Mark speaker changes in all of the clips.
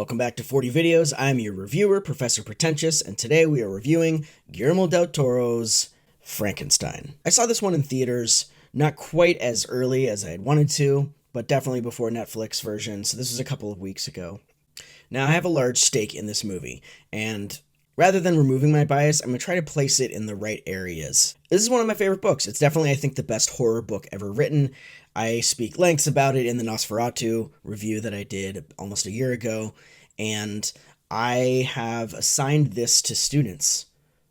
Speaker 1: Welcome back to 40 Videos. I'm your reviewer, Professor Pretentious, and today we are reviewing Guillermo del Toro's Frankenstein. I saw this one in theaters, not quite as early as I had wanted to, but definitely before Netflix version, so this was a couple of weeks ago. Now, I have a large stake in this movie, and rather than removing my bias, I'm going to try to place it in the right areas. This is one of my favorite books. It's definitely, I think, the best horror book ever written. I speak lengths about it in the Nosferatu review that I did almost a year ago, and I have assigned this to students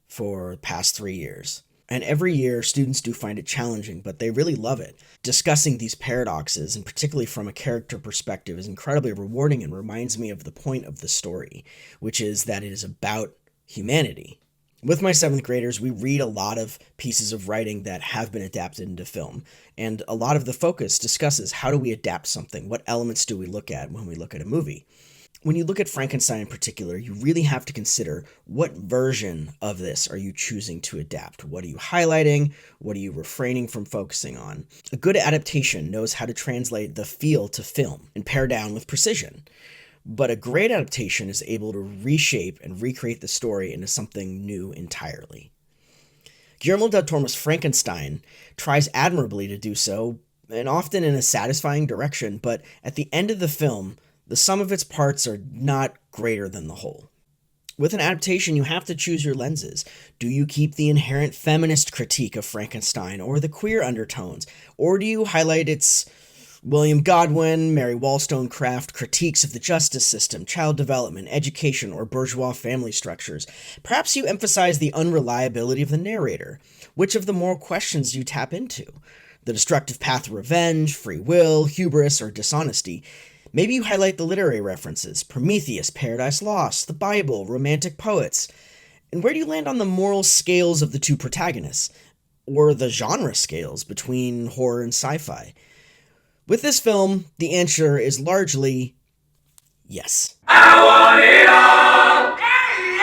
Speaker 1: for the past 3 years. And every year, students do find it challenging, but they really love it. Discussing these paradoxes, and particularly from a character perspective, is incredibly rewarding and reminds me of the point of the story, which is that it is about humanity. With my 7th graders, we read a lot of pieces of writing that have been adapted into film, and a lot of the focus discusses how do we adapt something, what elements do we look at when we look at a movie. When you look at Frankenstein in particular, you really have to consider what version of this are you choosing to adapt? What are you highlighting? What are you refraining from focusing on? A good adaptation knows how to translate the feel to film and pare down with precision. But a great adaptation is able to reshape and recreate the story into something new entirely. Guillermo del Toro's Frankenstein tries admirably to do so, and often in a satisfying direction, but at the end of the film, the sum of its parts are not greater than the whole. With an adaptation, you have to choose your lenses. Do you keep the inherent feminist critique of Frankenstein, or the queer undertones, or do you highlight its William Godwin, Mary Wollstonecraft critiques of the justice system, child development, education, or bourgeois family structures? Perhaps you emphasize the unreliability of the narrator. Which of the moral questions do you tap into? The destructive path of revenge, free will, hubris, or dishonesty? Maybe you highlight the literary references, Prometheus, Paradise Lost, the Bible, romantic poets. And where do you land on the moral scales of the two protagonists? Or the genre scales between horror and sci-fi? With this film, the answer is largely yes. I want it all!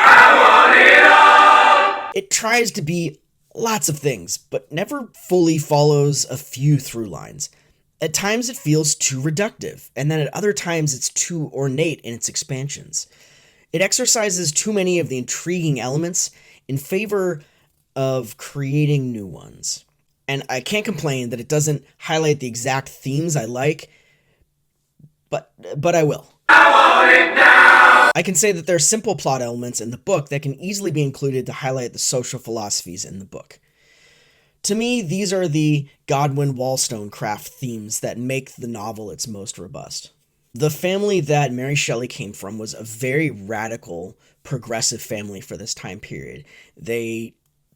Speaker 1: I want it all! It tries to be lots of things, but never fully follows a few through lines. At times it feels too reductive, and then at other times it's too ornate in its expansions. It exercises too many of the intriguing elements in favor of creating new ones. And I can't complain that it doesn't highlight the exact themes I like, but I will. I want it now! I can say that there are simple plot elements in the book that can easily be included to highlight the social philosophies in the book. To me, these are the Godwin-Wollstonecraft themes that make the novel its most robust. The family that Mary Shelley came from was a very radical, progressive family for this time period. They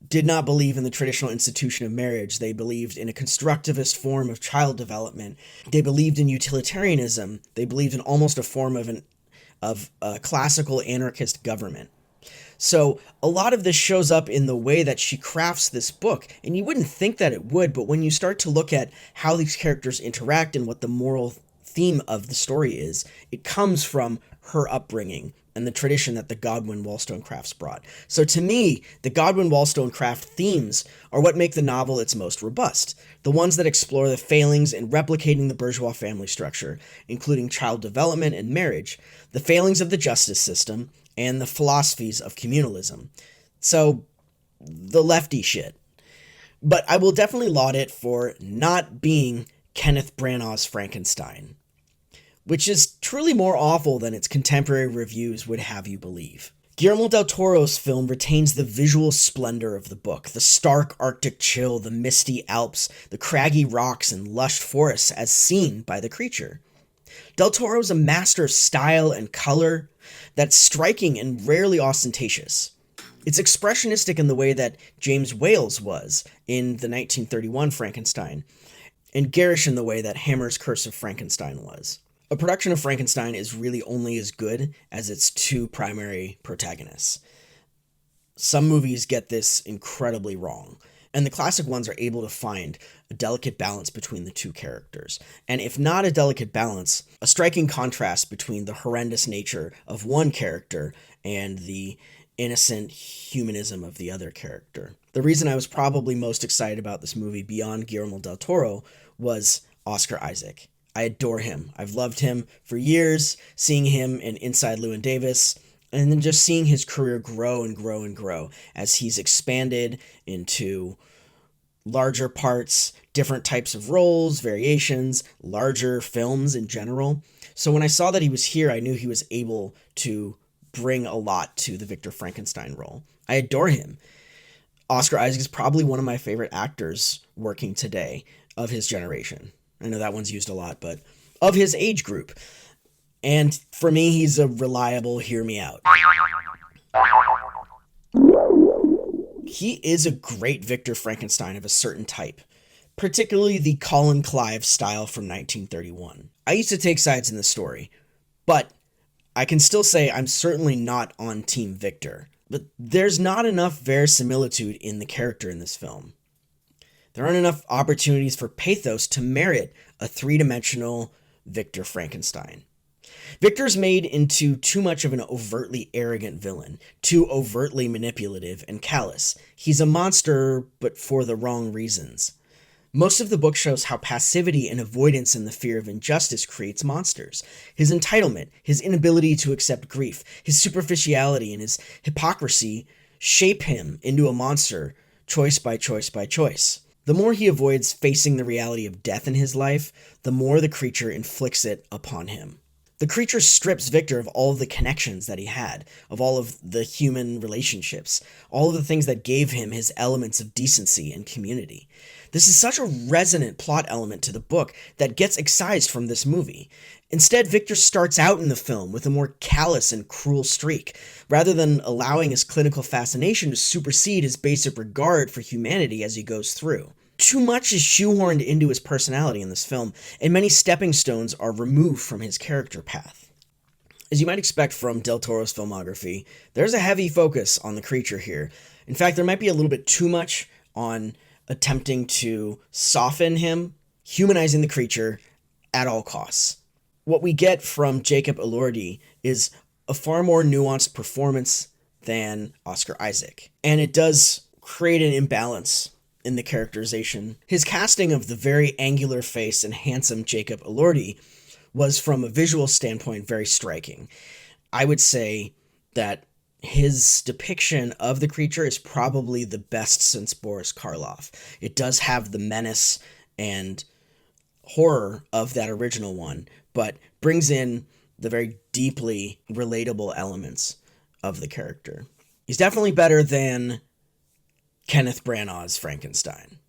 Speaker 1: did not believe in the traditional institution of marriage. They believed in a constructivist form of child development. They believed in utilitarianism. They believed in almost a form of a classical anarchist government. So a lot of this shows up in the way that she crafts this book, and you wouldn't think that it would, but when you start to look at how these characters interact and what the moral theme of the story is, it comes from her upbringing and the tradition that the Godwin-Wollstonecrafts brought. So to me, the Godwin-Wollstonecraft themes are what make the novel its most robust, the ones that explore the failings in replicating the bourgeois family structure, including child development and marriage, the failings of the justice system, and the philosophies of communalism. So, the lefty shit. But I will definitely laud it for not being Kenneth Branagh's Frankenstein, which is truly more awful than its contemporary reviews would have you believe. Guillermo del Toro's film retains the visual splendor of the book, the stark Arctic chill, the misty Alps, the craggy rocks, and lush forests as seen by the creature. Del Toro is a master of style and color that's striking and rarely ostentatious. It's expressionistic in the way that James Whale's was in the 1931 Frankenstein, and garish in the way that Hammer's Curse of Frankenstein was. A production of Frankenstein is really only as good as its two primary protagonists. Some movies get this incredibly wrong, and the classic ones are able to find a delicate balance between the two characters. And if not a delicate balance, a striking contrast between the horrendous nature of one character and the innocent humanism of the other character. The reason I was probably most excited about this movie beyond Guillermo del Toro was Oscar Isaac. I adore him. I've loved him for years, seeing him in Inside Llewyn Davis, and then just seeing his career grow and grow and grow as he's expanded into larger parts, different types of roles, variations, larger films in general. So when I saw that he was here, I knew he was able to bring a lot to the Victor Frankenstein role. I adore him. Oscar Isaac is probably one of my favorite actors working today of his generation. I know that one's used a lot, but of his age group. And for me, he's a reliable hear me out. He is a great Victor Frankenstein of a certain type, particularly the Colin Clive style from 1931. I used to take sides in the story, but I can still say I'm certainly not on Team Victor. But there's not enough verisimilitude in the character in this film. There aren't enough opportunities for pathos to merit a three-dimensional Victor Frankenstein. Victor's made into too much of an overtly arrogant villain, too overtly manipulative and callous. He's a monster, but for the wrong reasons. Most of the book shows how passivity and avoidance in the fear of injustice creates monsters. His entitlement, his inability to accept grief, his superficiality, and his hypocrisy shape him into a monster, choice by choice by choice. The more he avoids facing the reality of death in his life, the more the creature inflicts it upon him. The creature strips Victor of all of the connections that he had, of all of the human relationships, all of the things that gave him his elements of decency and community. This is such a resonant plot element to the book that gets excised from this movie. Instead, Victor starts out in the film with a more callous and cruel streak, rather than allowing his clinical fascination to supersede his basic regard for humanity as he goes through. Too much is shoehorned into his personality in this film, and many stepping stones are removed from his character path. As you might expect from Del Toro's filmography, there's a heavy focus on the creature here. In fact, there might be a little bit too much on attempting to soften him, humanizing the creature at all costs. What we get from Jacob Elordi is a far more nuanced performance than Oscar Isaac, and it does create an imbalance in the characterization. His casting of the very angular face and handsome Jacob Elordi was, from a visual standpoint, very striking. I would say that his depiction of the creature is probably the best since Boris Karloff. It does have the menace and horror of that original one, but brings in the very deeply relatable elements of the character. He's definitely better than Kenneth Branagh's Frankenstein.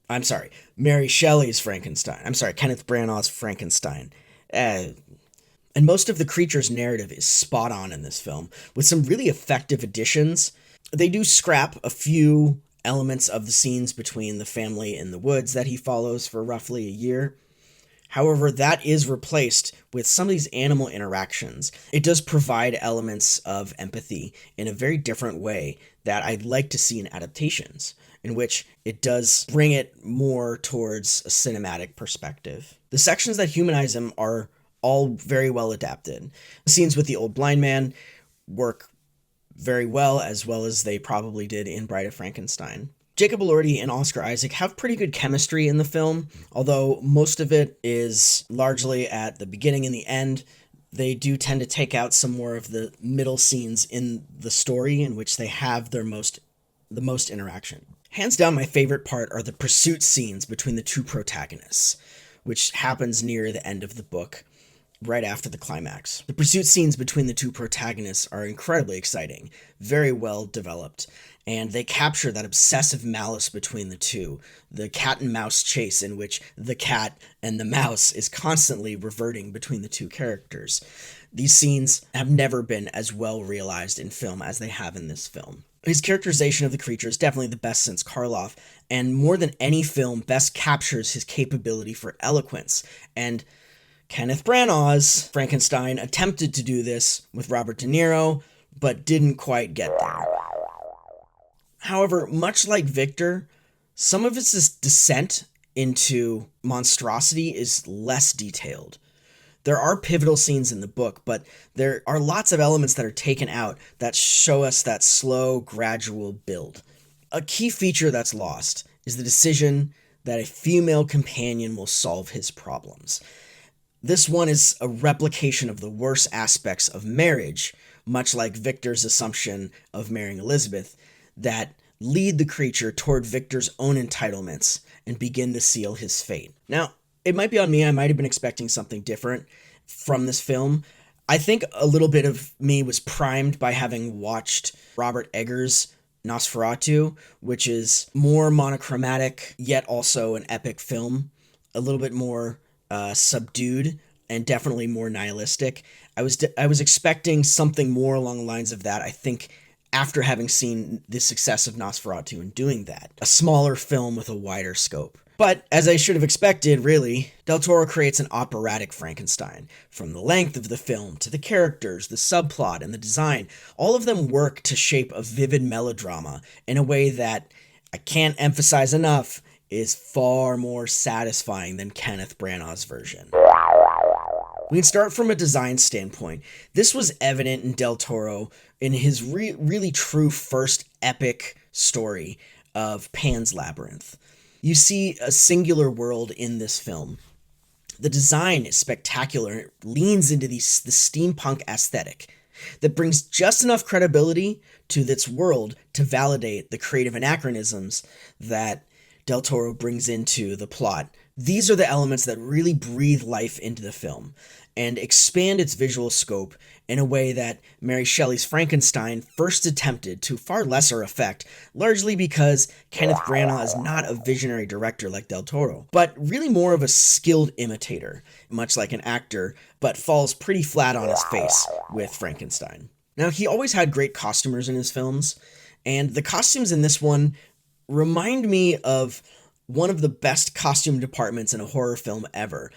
Speaker 1: I'm sorry, Mary Shelley's Frankenstein. I'm sorry, Kenneth Branagh's Frankenstein. And most of the creature's narrative is spot on in this film, with some really effective additions. They do scrap a few elements of the scenes between the family in the woods that he follows for roughly a year. However, that is replaced with some of these animal interactions. It does provide elements of empathy in a very different way that I'd like to see in adaptations, in which it does bring it more towards a cinematic perspective. The sections that humanize him are all very well adapted. The scenes with the old blind man work very well as they probably did in Bride of Frankenstein. Jacob Elordi and Oscar Isaac have pretty good chemistry in the film, although most of it is largely at the beginning and the end. They do tend to take out some more of the middle scenes in the story in which they have the most interaction. Hands down, my favorite part are the pursuit scenes between the two protagonists, which happens near the end of the book, right after the climax. The pursuit scenes between the two protagonists are incredibly exciting, very well developed, and they capture that obsessive malice between the two, the cat and mouse chase in which the cat and the mouse is constantly reverting between the two characters. These scenes have never been as well realized in film as they have in this film. His characterization of the creature is definitely the best since Karloff, and more than any film, best captures his capability for eloquence. And Kenneth Branagh's Frankenstein attempted to do this with Robert De Niro, but didn't quite get there. However, much like Victor, some of his descent into monstrosity is less detailed. There are pivotal scenes in the book, but there are lots of elements that are taken out that show us that slow, gradual build. A key feature that's lost is the decision that a female companion will solve his problems. This one is a replication of the worst aspects of marriage, much like Victor's assumption of marrying Elizabeth, that lead the creature toward Victor's own entitlements and begin to seal his fate. Now, it might be on me, I might have been expecting something different from this film. I think a little bit of me was primed by having watched Robert Eggers' Nosferatu, which is more monochromatic, yet also an epic film, a little bit more subdued and definitely more nihilistic. I was expecting something more along the lines of that. I think after having seen the success of Nosferatu and doing that, a smaller film with a wider scope. But, as I should have expected, really, Del Toro creates an operatic Frankenstein. From the length of the film, to the characters, the subplot, and the design, all of them work to shape a vivid melodrama in a way that, I can't emphasize enough, is far more satisfying than Kenneth Branagh's version. We can start from a design standpoint. This was evident in Del Toro in his really true first epic story of Pan's Labyrinth. You see a singular world in this film. The design is spectacular. It leans into the steampunk aesthetic that brings just enough credibility to this world to validate the creative anachronisms that Del Toro brings into the plot. These are the elements that really breathe life into the film and expand its visual scope in a way that Mary Shelley's Frankenstein first attempted to far lesser effect, largely because Kenneth Branagh is not a visionary director like Del Toro, but really more of a skilled imitator, much like an actor, but falls pretty flat on his face with Frankenstein. Now, he always had great costumers in his films, and the costumes in this one remind me of one of the best costume departments in a horror film ever,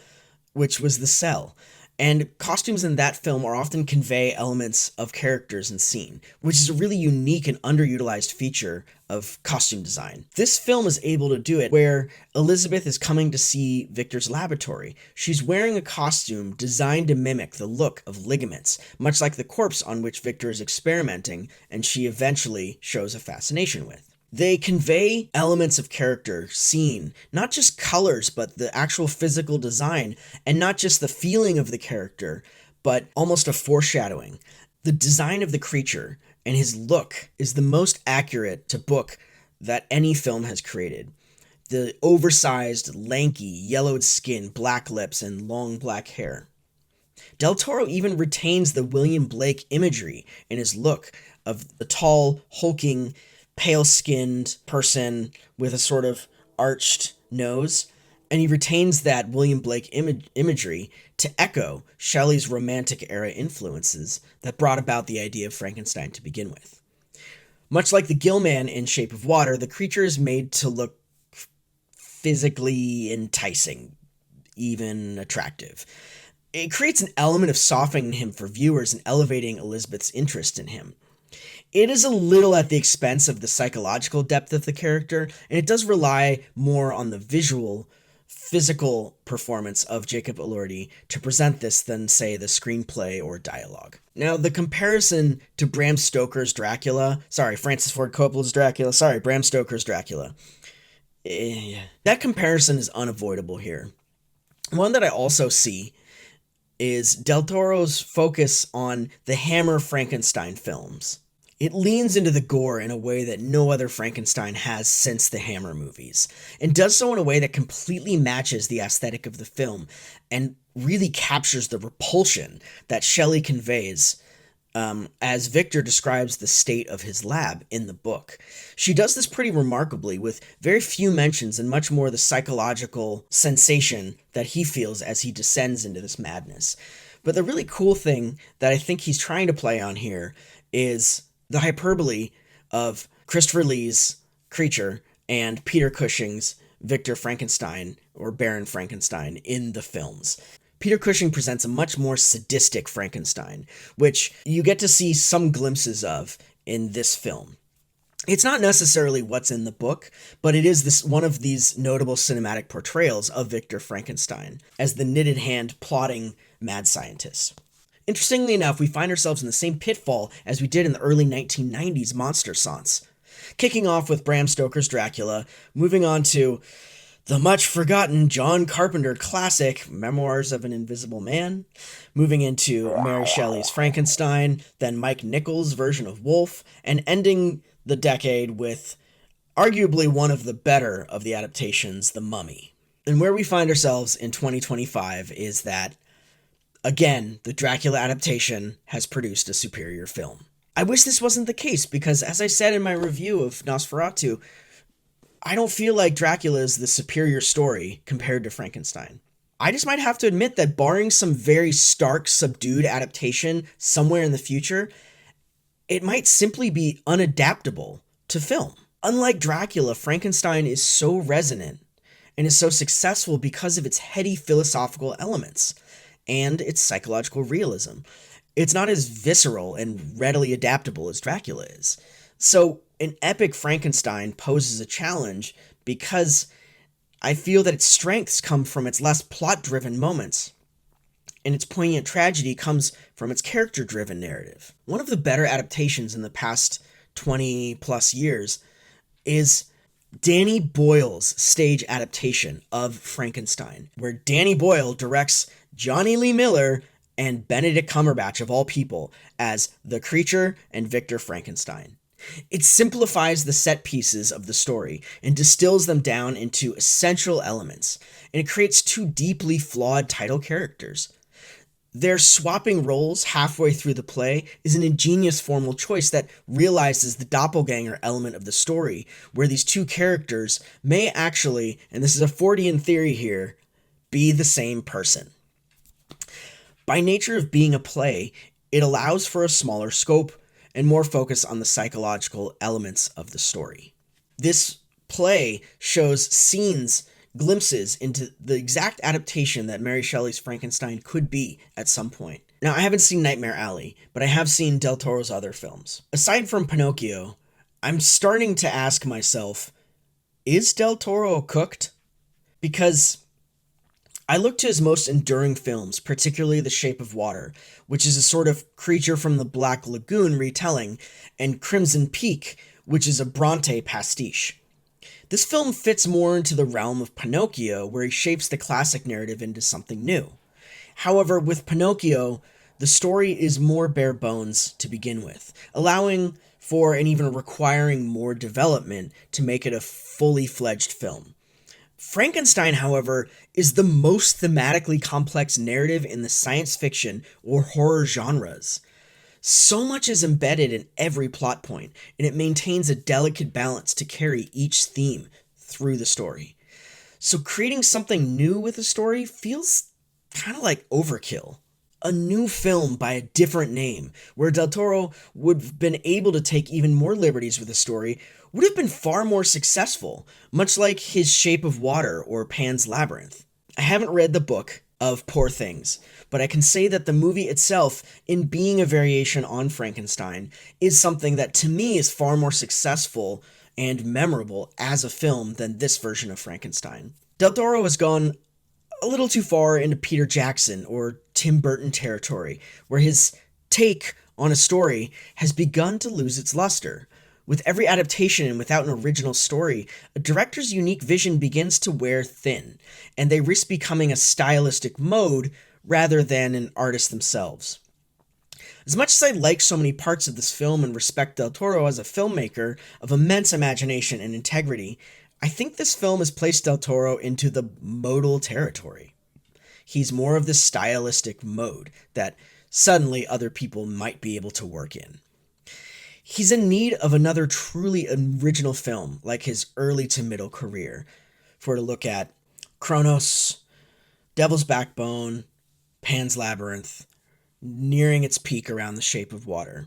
Speaker 1: which was The Cell. And costumes in that film are often convey elements of characters and scene, which is a really unique and underutilized feature of costume design. This film is able to do it where Elizabeth is coming to see Victor's laboratory. She's wearing a costume designed to mimic the look of ligaments, much like the corpse on which Victor is experimenting and she eventually shows a fascination with. They convey elements of character, scene, not just colors, but the actual physical design, and not just the feeling of the character, but almost a foreshadowing. The design of the creature and his look is the most accurate to book that any film has created. The oversized, lanky, yellowed skin, black lips, and long black hair. Del Toro even retains the William Blake imagery in his look of the tall, hulking, pale-skinned person with a sort of arched nose, and he retains that William Blake imagery to echo Shelley's Romantic era influences that brought about the idea of Frankenstein to begin with. Much like the Gill Man in Shape of Water, the creature is made to look physically enticing, even attractive. It creates an element of softening him for viewers and elevating Elizabeth's interest in him. It is a little at the expense of the psychological depth of the character, and it does rely more on the visual, physical performance of Jacob Elordi to present this than, say, the screenplay or dialogue. Now, the comparison to Bram Stoker's Dracula, Francis Ford Coppola's Dracula, Bram Stoker's Dracula, that comparison is unavoidable here. One that I also see is Del Toro's focus on the Hammer Frankenstein films. It leans into the gore in a way that no other Frankenstein has since the Hammer movies, and does so in a way that completely matches the aesthetic of the film and really captures the repulsion that Shelley conveys as Victor describes the state of his lab in the book. She does this pretty remarkably, with very few mentions and much more the psychological sensation that he feels as he descends into this madness. But the really cool thing that I think he's trying to play on here is the hyperbole of Christopher Lee's creature and Peter Cushing's Victor Frankenstein, or Baron Frankenstein, in the films. Peter Cushing presents a much more sadistic Frankenstein, which you get to see some glimpses of in this film. It's not necessarily what's in the book, but it is one of these notable cinematic portrayals of Victor Frankenstein as the knitted hand plotting mad scientist. Interestingly enough, we find ourselves in the same pitfall as we did in the early 1990s monster saunts. Kicking off with Bram Stoker's Dracula, moving on to The much forgotten John Carpenter classic Memoirs of an Invisible Man, moving into Mary Shelley's Frankenstein, then Mike Nichols' version of Wolf, and ending the decade with arguably one of the better of the adaptations, The Mummy. And where we find ourselves in 2025 is that, again, the Dracula adaptation has produced a superior film. I wish this wasn't the case because, as I said in my review of Nosferatu, I don't feel like Dracula is the superior story compared to Frankenstein. I just might have to admit that barring some very stark, subdued adaptation somewhere in the future, it might simply be unadaptable to film. Unlike Dracula, Frankenstein is so resonant and is so successful because of its heady philosophical elements and its psychological realism. It's not as visceral and readily adaptable as Dracula is. So, an epic Frankenstein poses a challenge because I feel that its strengths come from its less plot-driven moments, and its poignant tragedy comes from its character-driven narrative. One of the better adaptations in the past 20 plus years is Danny Boyle's stage adaptation of Frankenstein, where Danny Boyle directs Johnny Lee Miller and Benedict Cumberbatch, of all people, as the creature and Victor Frankenstein. It simplifies the set pieces of the story and distills them down into essential elements, and it creates two deeply flawed title characters. Their swapping roles halfway through the play is an ingenious formal choice that realizes the doppelganger element of the story, where these two characters may actually, and this is a Fordian theory here, be the same person. By nature of being a play, it allows for a smaller scope and more focus on the psychological elements of the story. This play shows scenes, glimpses into the exact adaptation that Mary Shelley's Frankenstein could be at some point. Now, I haven't seen Nightmare Alley, but I have seen Del Toro's other films. Aside from Pinocchio, I'm starting to ask myself, is Del Toro cooked? Because I look to his most enduring films, particularly The Shape of Water, which is a sort of Creature from the Black Lagoon retelling, and Crimson Peak, which is a Bronte pastiche. This film fits more into the realm of Pinocchio, where he shapes the classic narrative into something new. However, with Pinocchio, the story is more bare bones to begin with, allowing for and even requiring more development to make it a fully fledged film. Frankenstein, however, is the most thematically complex narrative in the science fiction or horror genres. So much is embedded in every plot point, and it maintains a delicate balance to carry each theme through the story. So creating something new with a story feels kind of like overkill. A new film by a different name, where Del Toro would have been able to take even more liberties with the story, would have been far more successful, much like his Shape of Water or Pan's Labyrinth. I haven't read the book of Poor Things, but I can say that the movie itself, in being a variation on Frankenstein, is something that to me is far more successful and memorable as a film than this version of Frankenstein. Del Toro has gone a little too far into Peter Jackson or Tim Burton territory, where his take on a story has begun to lose its luster. With every adaptation and without an original story, a director's unique vision begins to wear thin, and they risk becoming a stylistic mode rather than an artist themselves. As much as I like so many parts of this film and respect Del Toro as a filmmaker of immense imagination and integrity, I think this film has placed Del Toro into the modal territory. He's more of the stylistic mode that suddenly other people might be able to work in. He's in need of another truly original film like his early to middle career, for to look at Kronos, Devil's Backbone, Pan's Labyrinth, nearing its peak around The Shape of Water.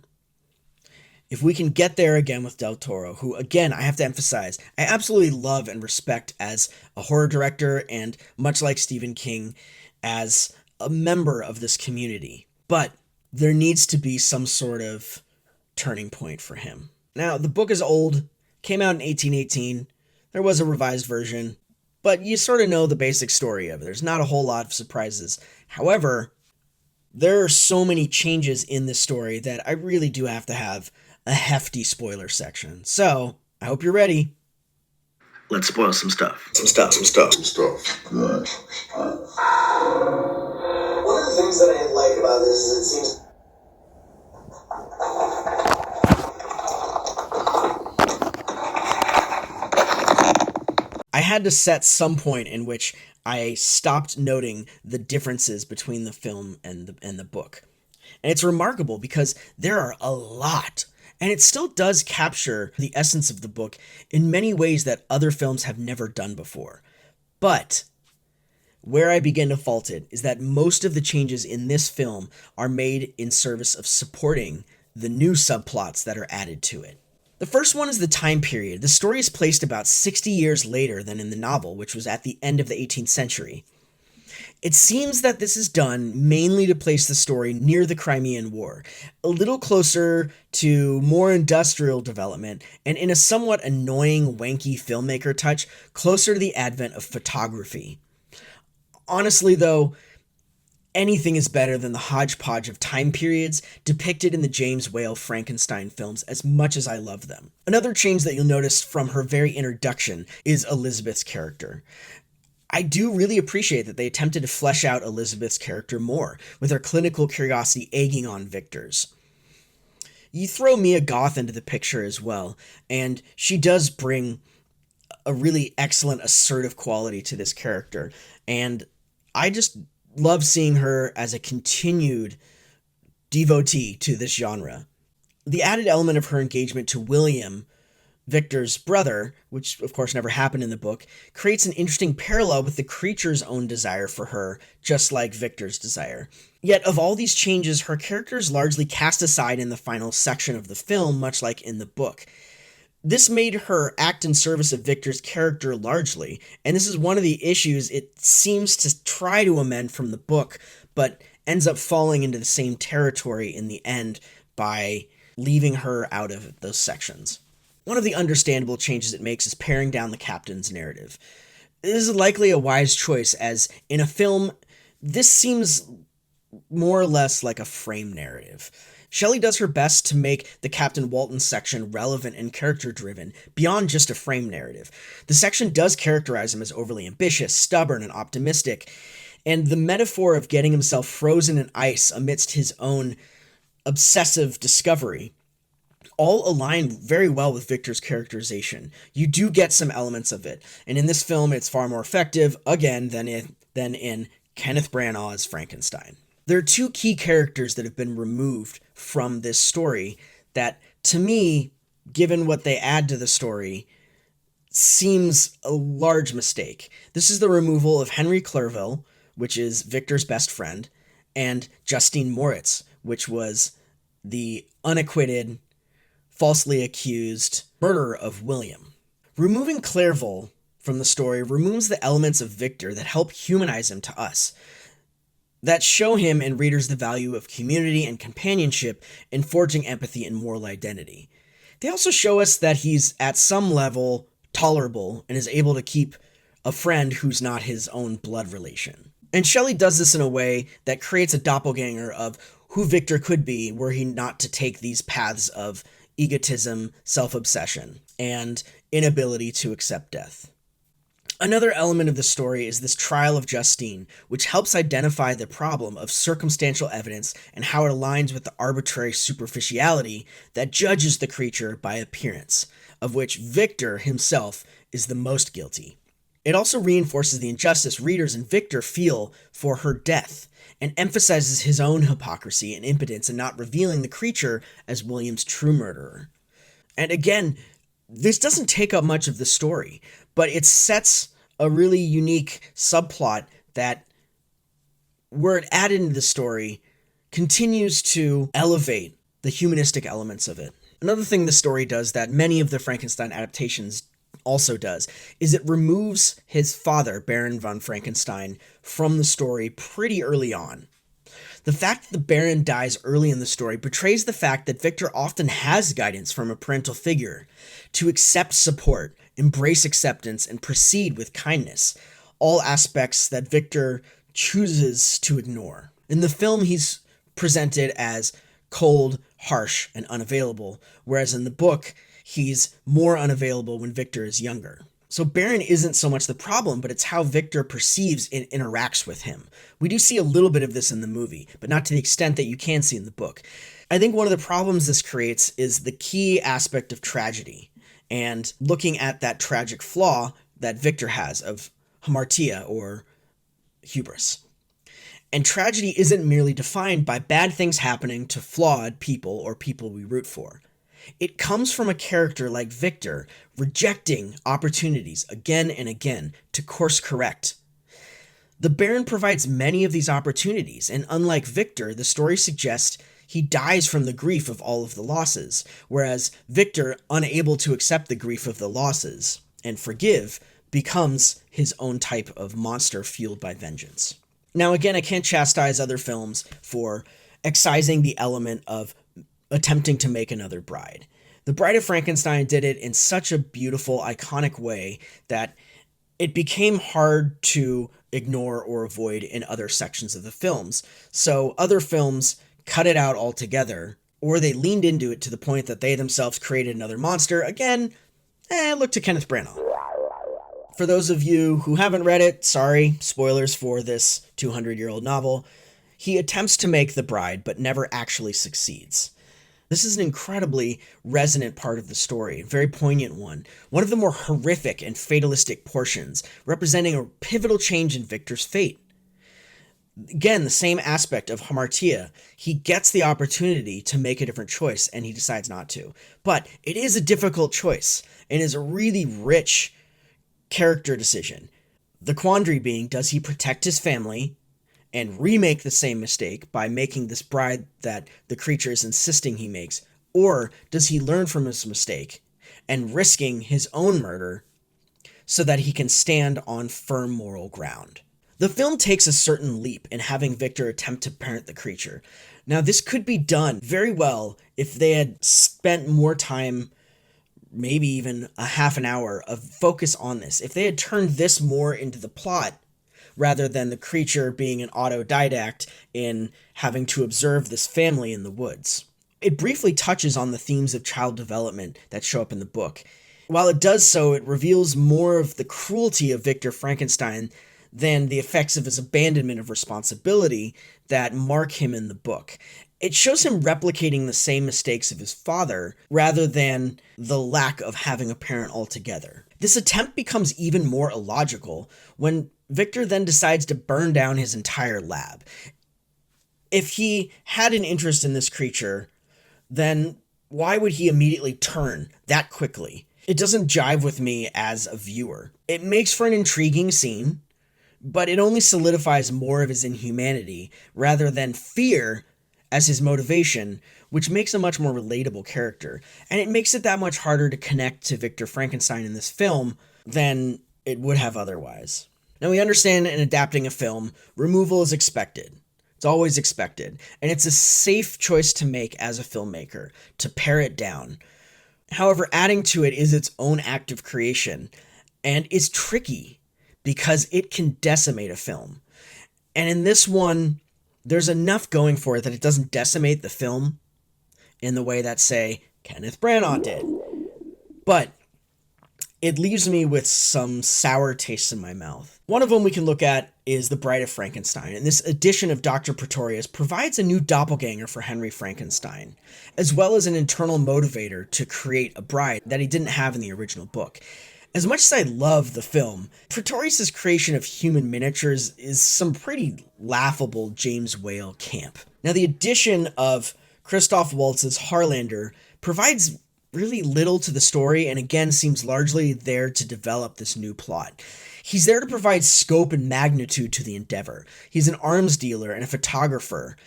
Speaker 1: If we can get there again with Del Toro, who, again, I have to emphasize, I absolutely love and respect as a horror director and, much like Stephen King, as a member of this community. But there needs to be some sort of turning point for him. Now, the book is old, came out in 1818, there was a revised version, but you sort of know the basic story of it. There's not a whole lot of surprises. However, there are so many changes in this story that I really do have to have a hefty spoiler section. So, I hope you're ready. Let's spoil some stuff.
Speaker 2: Some stuff.
Speaker 3: One of the things that I didn't like about this is it seems
Speaker 1: I had to set some point in which I stopped noting the differences between the film and the book. And it's remarkable because there are a lot. And it still does capture the essence of the book in many ways that other films have never done before. But where I begin to fault it is that most of the changes in this film are made in service of supporting the new subplots that are added to it. The first one is the time period. The story is placed about 60 years later than in the novel, which was at the end of the 18th century. It seems that this is done mainly to place the story near the Crimean War, a little closer to more industrial development, and in a somewhat annoying, wanky filmmaker touch, closer to the advent of photography. Honestly, though, anything is better than the hodgepodge of time periods depicted in the James Whale Frankenstein films, as much as I love them. Another change that you'll notice from her very introduction is Elizabeth's character. I do really appreciate that they attempted to flesh out Elizabeth's character more, with her clinical curiosity egging on Victor's. You throw Mia Goth into the picture as well, and she does bring a really excellent assertive quality to this character, and I just love seeing her as a continued devotee to this genre. The added element of her engagement to William, Victor's brother, which of course never happened in the book, creates an interesting parallel with the creature's own desire for her, just like Victor's desire. Yet of all these changes, her character is largely cast aside in the final section of the film, much like in the book. This made her act in service of Victor's character largely, and this is one of the issues it seems to try to amend from the book, but ends up falling into the same territory in the end by leaving her out of those sections. One of the understandable changes it makes is paring down the captain's narrative. This is likely a wise choice, as in a film, this seems more or less like a frame narrative. Shelley does her best to make the Captain Walton section relevant and character-driven, beyond just a frame narrative. The section does characterize him as overly ambitious, stubborn, and optimistic, and the metaphor of getting himself frozen in ice amidst his own obsessive discovery all align very well with Victor's characterization. You do get some elements of it, and in this film it's far more effective, again, than in Kenneth Branagh's Frankenstein. There are two key characters that have been removed from this story that, to me, given what they add to the story, seems a large mistake. This is the removal of Henry Clerville, which is Victor's best friend, and Justine Moritz, which was the unacquitted, falsely accused murderer of William. Removing Clerville from the story removes the elements of Victor that help humanize him to us, that show him and readers the value of community and companionship in forging empathy and moral identity. They also show us that he's at some level tolerable and is able to keep a friend who's not his own blood relation. And Shelley does this in a way that creates a doppelganger of who Victor could be were he not to take these paths of egotism, self-obsession, and inability to accept death. Another element of the story is this trial of Justine, which helps identify the problem of circumstantial evidence and how it aligns with the arbitrary superficiality that judges the creature by appearance, of which Victor himself is the most guilty. It also reinforces the injustice readers and Victor feel for her death, and emphasizes his own hypocrisy and impotence in not revealing the creature as William's true murderer. And again, this doesn't take up much of the story, but it sets a really unique subplot that, were it added into the story, continues to elevate the humanistic elements of it. Another thing the story does that many of the Frankenstein adaptations also does is it removes his father, Baron von Frankenstein, from the story pretty early on. The fact that the Baron dies early in the story betrays the fact that Victor often has guidance from a parental figure to accept support, embrace acceptance, and proceed with kindness, all aspects that Victor chooses to ignore. In the film, he's presented as cold, harsh, and unavailable, whereas in the book, he's more unavailable when Victor is younger. So Baron isn't so much the problem, but it's how Victor perceives and interacts with him. We do see a little bit of this in the movie, but not to the extent that you can see in the book. I think one of the problems this creates is the key aspect of tragedy, and looking at that tragic flaw that Victor has of hamartia, or hubris. And tragedy isn't merely defined by bad things happening to flawed people or people we root for. It comes from a character like Victor rejecting opportunities again and again to course correct. The Baron provides many of these opportunities, and unlike Victor, the story suggests he dies from the grief of all of the losses, whereas Victor, unable to accept the grief of the losses and forgive, becomes his own type of monster fueled by vengeance. Now, again, I can't chastise other films for excising the element of attempting to make another bride. The Bride of Frankenstein did it in such a beautiful, iconic way that it became hard to ignore or avoid in other sections of the films. So other films cut it out altogether, or they leaned into it to the point that they themselves created another monster. Again, look to Kenneth Branagh. For those of you who haven't read it, sorry, spoilers for this 200-year-old novel. He attempts to make the bride, but never actually succeeds. This is an incredibly resonant part of the story, a very poignant one of the more horrific and fatalistic portions, representing a pivotal change in Victor's fate. Again, the same aspect of hamartia. He gets the opportunity to make a different choice, and he decides not to. But it is a difficult choice, and is a really rich character decision. The quandary being, does he protect his family and remake the same mistake by making this bride that the creature is insisting he makes, or does he learn from his mistake and risking his own murder so that he can stand on firm moral ground? The film takes a certain leap in having Victor attempt to parent the creature. Now, this could be done very well if they had spent more time, maybe even a half an hour of focus on this. If they had turned this more into the plot, rather than the creature being an autodidact in having to observe this family in the woods. It briefly touches on the themes of child development that show up in the book. While it does so, it reveals more of the cruelty of Victor Frankenstein than the effects of his abandonment of responsibility that mark him in the book. It shows him replicating the same mistakes of his father, rather than the lack of having a parent altogether. This attempt becomes even more illogical when Victor then decides to burn down his entire lab. If he had an interest in this creature, then why would he immediately turn that quickly? It doesn't jive with me as a viewer. It makes for an intriguing scene, but it only solidifies more of his inhumanity rather than fear as his motivation, which makes a much more relatable character. And it makes it that much harder to connect to Victor Frankenstein in this film than it would have otherwise. Now, we understand in adapting a film, removal is expected. It's always expected. And it's a safe choice to make as a filmmaker, to pare it down. However, adding to it is its own act of creation, and it's tricky because it can decimate a film. And in this one, there's enough going for it that it doesn't decimate the film in the way that, say, Kenneth Branagh did. But it leaves me with some sour tastes in my mouth. One of them we can look at is The Bride of Frankenstein, and this edition of Dr. Pretorius provides a new doppelganger for Henry Frankenstein, as well as an internal motivator to create a bride that he didn't have in the original book. As much as I love the film, Pretorius' creation of human miniatures is some pretty laughable James Whale camp. Now, the addition of Christoph Waltz's Harlander provides really little to the story, and again seems largely there to develop this new plot. He's there to provide scope and magnitude to the endeavor. He's an arms dealer and a photographer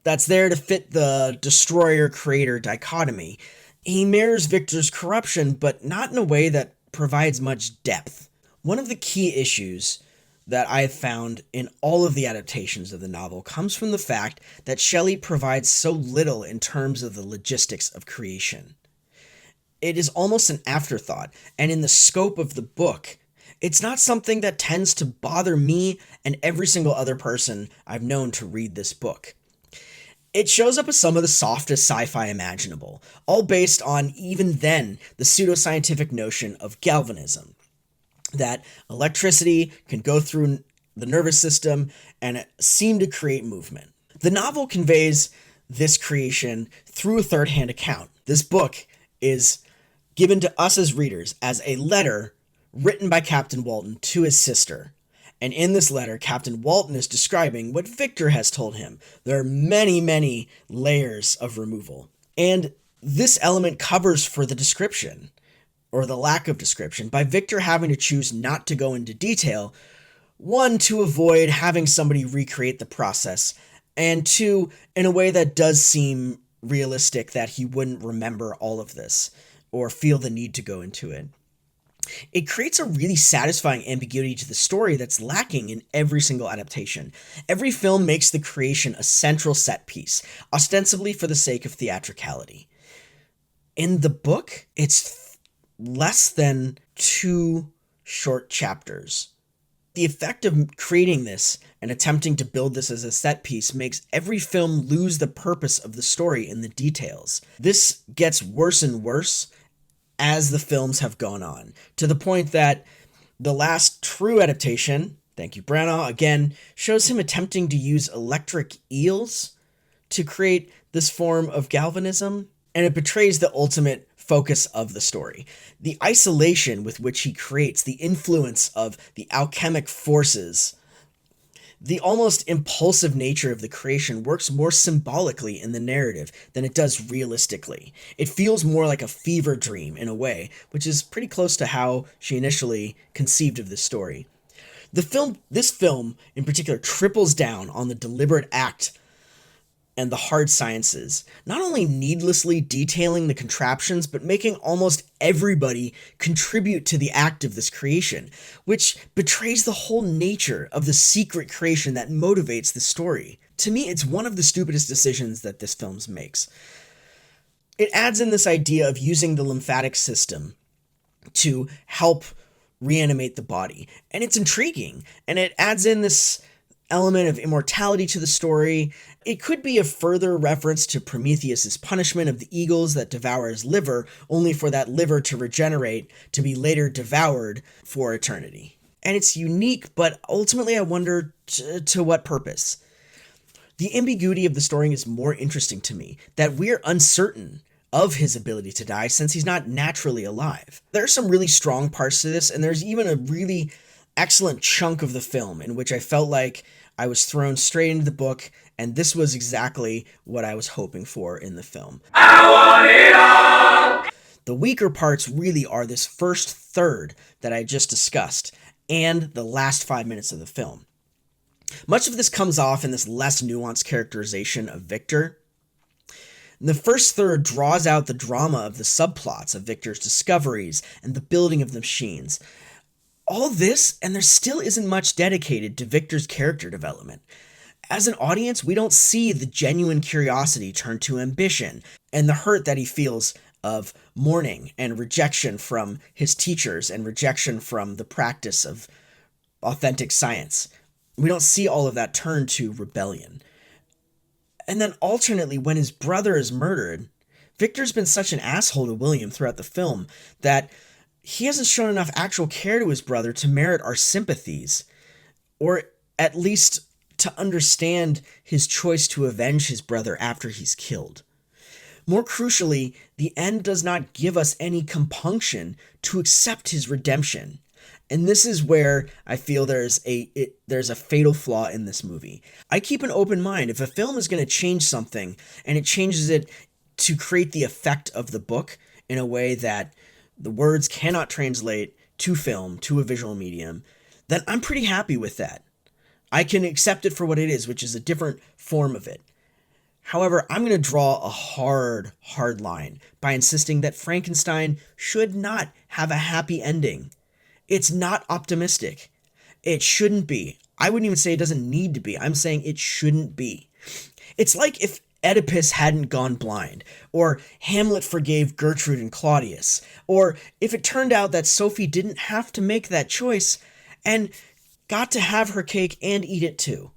Speaker 1: that's there to fit the destroyer-creator dichotomy. He mirrors Victor's corruption, but not in a way that provides much depth. One of the key issues that I've found in all of the adaptations of the novel comes from the fact that Shelley provides so little in terms of the logistics of creation. It is almost an afterthought, and in the scope of the book, it's not something that tends to bother me and every single other person I've known to read this book. It shows up as some of the softest sci-fi imaginable, all based on, even then, the pseudoscientific notion of galvanism. that electricity can go through the nervous system and seem to create movement. The novel conveys this creation through a third-hand account. This book is given to us as readers as a letter written by Captain Walton to his sister. And in this letter, Captain Walton is describing what Victor has told him. There are many, many layers of removal. And this element covers for the description, or the lack of description, by Victor having to choose not to go into detail, one, to avoid having somebody recreate the process, and two, in a way that does seem realistic that he wouldn't remember all of this or feel the need to go into it. It creates a really satisfying ambiguity to the story that's lacking in every single adaptation. Every film makes the creation a central set piece, ostensibly for the sake of theatricality. In the book, it's less than 2 short chapters. The effect of creating this and attempting to build this as a set piece makes every film lose the purpose of the story in the details. This gets worse and worse as the films have gone on, to the point that the last true adaptation, thank you Branagh, again, shows him attempting to use electric eels to create this form of galvanism, and it betrays the ultimate focus of the story. The isolation with which he creates, the influence of the alchemic forces, the almost impulsive nature of the creation works more symbolically in the narrative than it does realistically. It feels more like a fever dream in a way, which is pretty close to how she initially conceived of this story. This film in particular triples down on the deliberate act and the hard sciences, not only needlessly detailing the contraptions, but making almost everybody contribute to the act of this creation, which betrays the whole nature of the secret creation that motivates the story. To me, it's one of the stupidest decisions that this film makes. It adds in this idea of using the lymphatic system to help reanimate the body, and it's intriguing, and it adds in this element of immortality to the story. It could be a further reference to Prometheus's punishment of the eagles that devour his liver, only for that liver to regenerate to be later devoured for eternity. And it's unique, but ultimately I wonder to what purpose. The ambiguity of the story is more interesting to me, that we're uncertain of his ability to die since he's not naturally alive. There are some really strong parts to this, and there's even a really excellent chunk of the film in which I felt like I was thrown straight into the book, and this was exactly what I was hoping for in the film. I want it all! The weaker parts really are this first third that I just discussed, and the last 5 minutes of the film. Much of this comes off in this less nuanced characterization of Victor. The first third draws out the drama of the subplots of Victor's discoveries and the building of the machines. All this, and there still isn't much dedicated to Victor's character development. As an audience, we don't see the genuine curiosity turn to ambition and the hurt that he feels of mourning and rejection from his teachers and rejection from the practice of authentic science. We don't see all of that turn to rebellion. And then alternately, when his brother is murdered, Victor's been such an asshole to William throughout the film that he hasn't shown enough actual care to his brother to merit our sympathies, or at least to understand his choice to avenge his brother after he's killed. More crucially, the end does not give us any compunction to accept his redemption. And this is where I feel there's a fatal flaw in this movie. I keep an open mind. If a film is going to change something and it changes it to create the effect of the book in a way that the words cannot translate to film, to a visual medium, then I'm pretty happy with that. I can accept it for what it is, which is a different form of it. However, I'm going to draw a hard line by insisting that Frankenstein should not have a happy ending. It's not optimistic. It shouldn't be. I wouldn't even say it doesn't need to be. I'm saying it shouldn't be. It's like if Oedipus hadn't gone blind, or Hamlet forgave Gertrude and Claudius, or if it turned out that Sophie didn't have to make that choice and got to have her cake and eat it too.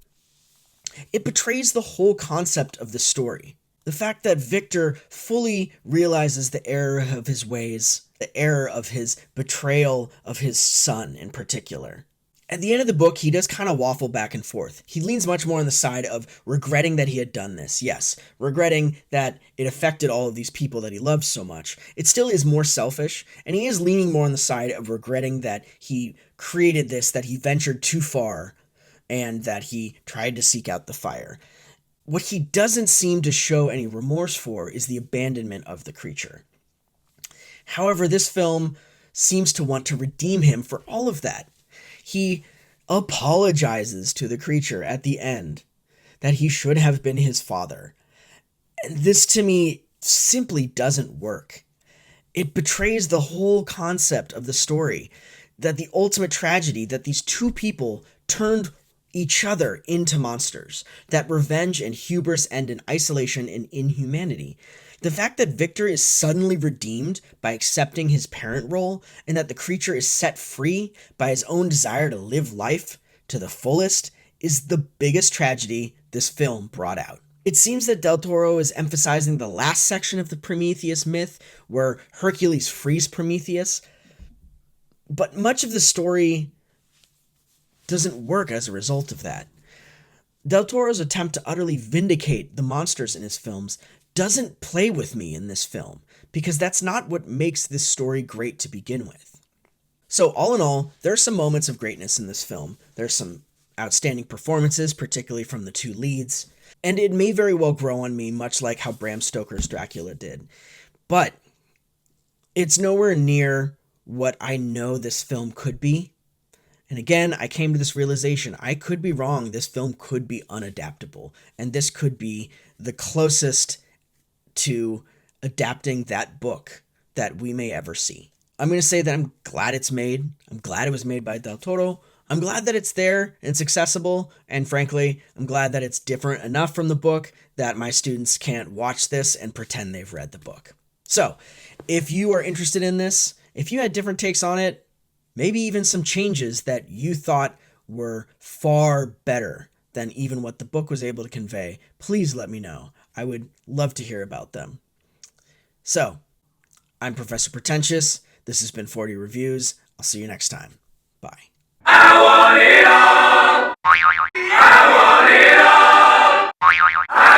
Speaker 1: It betrays the whole concept of the story. The fact that Victor fully realizes the error of his ways, the error of his betrayal of his son in particular. At the end of the book, he does kind of waffle back and forth. He leans much more on the side of regretting that he had done this. Yes, regretting that it affected all of these people that he loves so much. It still is more selfish, and he is leaning more on the side of regretting that he created this, that he ventured too far, and that he tried to seek out the fire. What he doesn't seem to show any remorse for is the abandonment of the creature. However, this film seems to want to redeem him for all of that. He apologizes to the creature at the end that he should have been his father. And this to me simply doesn't work. It betrays the whole concept of the story, that the ultimate tragedy that these two people turned each other into monsters, that revenge and hubris end in isolation and inhumanity. The fact that Victor is suddenly redeemed by accepting his parent role, and that the creature is set free by his own desire to live life to the fullest, is the biggest tragedy this film brought out. It seems that Del Toro is emphasizing the last section of the Prometheus myth, where Hercules frees Prometheus, but much of the story doesn't work as a result of that. Del Toro's attempt to utterly vindicate the monsters in his films doesn't play with me in this film, because that's not what makes this story great to begin with. So all in all, there are some moments of greatness in this film. There's some outstanding performances, particularly from the two leads, and it may very well grow on me, much like how Bram Stoker's Dracula did. But it's nowhere near what I know this film could be. And again, I came to this realization, I could be wrong. This film could be unadaptable, and this could be the closest to adapting that book that we may ever see. I'm going to say that I'm glad it's made. I'm glad it was made by Del Toro. I'm glad that it's there and it's accessible, and frankly, I'm glad that it's different enough from the book that my students can't watch this and pretend they've read the book. So, if you are interested in this, if you had different takes on it, maybe even some changes that you thought were far better than even what the book was able to convey, please let me know. I would love to hear about them. So, I'm Professor Pretentious. This has been 40 Reviews. I'll see you next time. Bye. I want it all. I want it all.